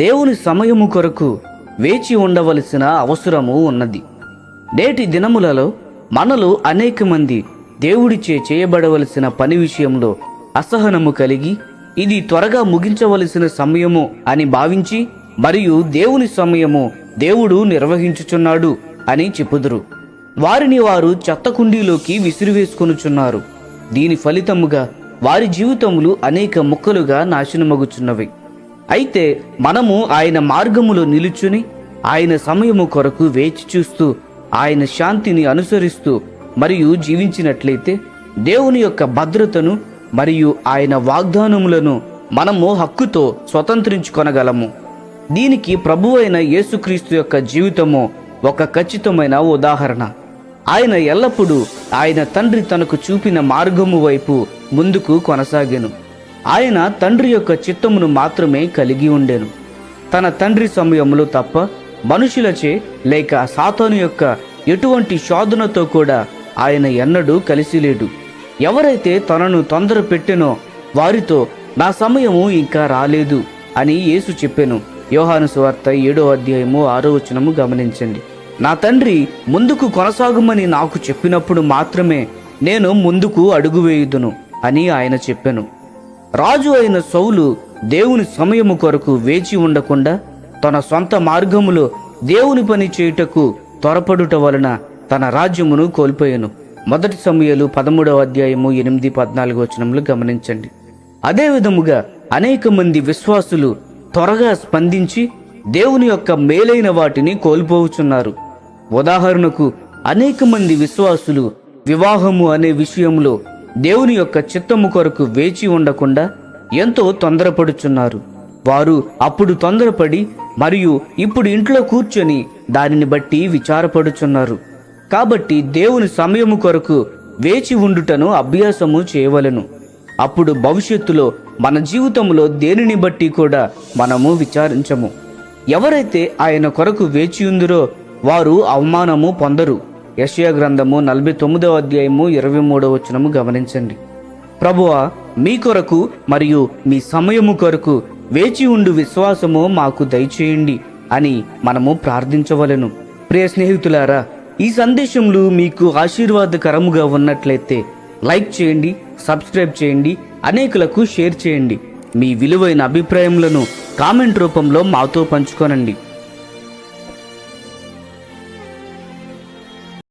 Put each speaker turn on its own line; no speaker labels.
దేవుని సమయము కొరకు వేచి ఉండవలసిన అవసరము ఉన్నది. నేటి దినములలో మనలో అనేక మంది దేవుడిచే చేయబడవలసిన పని విషయంలో అసహనము కలిగి ఇది త్వరగా ముగించవలసిన సమయము అని భావించి మరియు దేవుని సమయము దేవుడు నిర్వహించుచున్నాడు అని చెప్పుదురు. వారిని వారు చెత్త కుండీలోకి విసిరివేసుకొనుచున్నారు. దీని ఫలితముగా వారి జీవితములు అనేక ముక్కలుగా నాశనమగుచున్నవి. అయితే మనము ఆయన మార్గములో నిలుచుని ఆయన సమయము కొరకు వేచి చూస్తూ ఆయన శాంతిని అనుసరిస్తూ మరియు జీవించినట్లయితే దేవుని యొక్క భద్రతను మరియు ఆయన వాగ్దానములను మనము హక్కుతో స్వతంత్రించుకొనగలము. దీనికి ప్రభువైన యేసుక్రీస్తు యొక్క జీవితము ఒక ఖచ్చితమైన ఉదాహరణ. ఆయన ఎల్లప్పుడూ ఆయన తండ్రి తనకు చూపిన మార్గము వైపు ముందుకు కొనసాగెను. ఆయన తండ్రి యొక్క చిత్తమును మాత్రమే కలిగి ఉండెను. తన తండ్రి సమయములో తప్ప మనుషులచే లేక సాతాను యొక్క ఎటువంటి శోధనతో కూడా ఆయన ఎన్నడూ కలిసి లేడు. ఎవరైతే తనను తొందర పెట్టెనో వారితో నా సమయము ఇంకా రాలేదు అని యేసు చెప్పెను. యోహాను సువార్త 7వ అధ్యాయము 6వ వచనము గమనించండి. నా తండ్రి ముందుకు కొనసాగమని నాకు చెప్పినప్పుడు మాత్రమే నేను ముందుకు అడుగు వేయుదును అని ఆయన చెప్పెను. రాజు అయిన సౌలు దేవుని సమయము కొరకు వేచి ఉండకుండా తన సొంత మార్గములో దేవుని పని చేయుటకు త్వరపడుట వలన తన రాజ్యమును కోల్పోయెను. 1 సమూయేలు 13వ అధ్యాయము 8-14 వచనములు గమనించండి. అదే విధముగా అనేక మంది విశ్వాసులు త్వరగా స్పందించి దేవుని యొక్క మేలైన వాటిని కోల్పోవుచున్నారు. ఉదాహరణకు అనేక మంది విశ్వాసులు వివాహము అనే విషయంలో దేవుని యొక్క చిత్తము కొరకు వేచి ఉండకుండా ఎంతో తొందరపడుచున్నారు. వారు అప్పుడు తొందరపడి మరియు ఇప్పుడు ఇంట్లో కూర్చొని దానిని బట్టి విచారపడుచున్నారు. కాబట్టి దేవుని సమయము కొరకు వేచి ఉండుటను అభ్యాసము చేయవలెను. అప్పుడు భవిష్యత్తులో మన జీవితంలో దేనిని బట్టి కూడా మనము విచారించము. ఎవరైతే ఆయన కొరకు వేచి ఉందిరో వారు అవమానము పొందరు. యెషయా గ్రంథము 49వ అధ్యాయము 23వ వచనము గమనించండి. ప్రభువా, మీ కొరకు మరియు మీ సమయము కొరకు వేచి ఉండు విశ్వాసము మాకు దయచేయండి అని మనము ప్రార్థించవలెను. ప్రియ స్నేహితులారా, ఈ సందేశములు మీకు ఆశీర్వాదకరముగా ఉన్నట్లయితే లైక్ చేయండి, సబ్స్క్రైబ్ చేయండి, అనేకులకు షేర్ చేయండి. మీ విలువైన అభిప్రాయములను కామెంట్ రూపంలో మాతో పంచుకోనండి.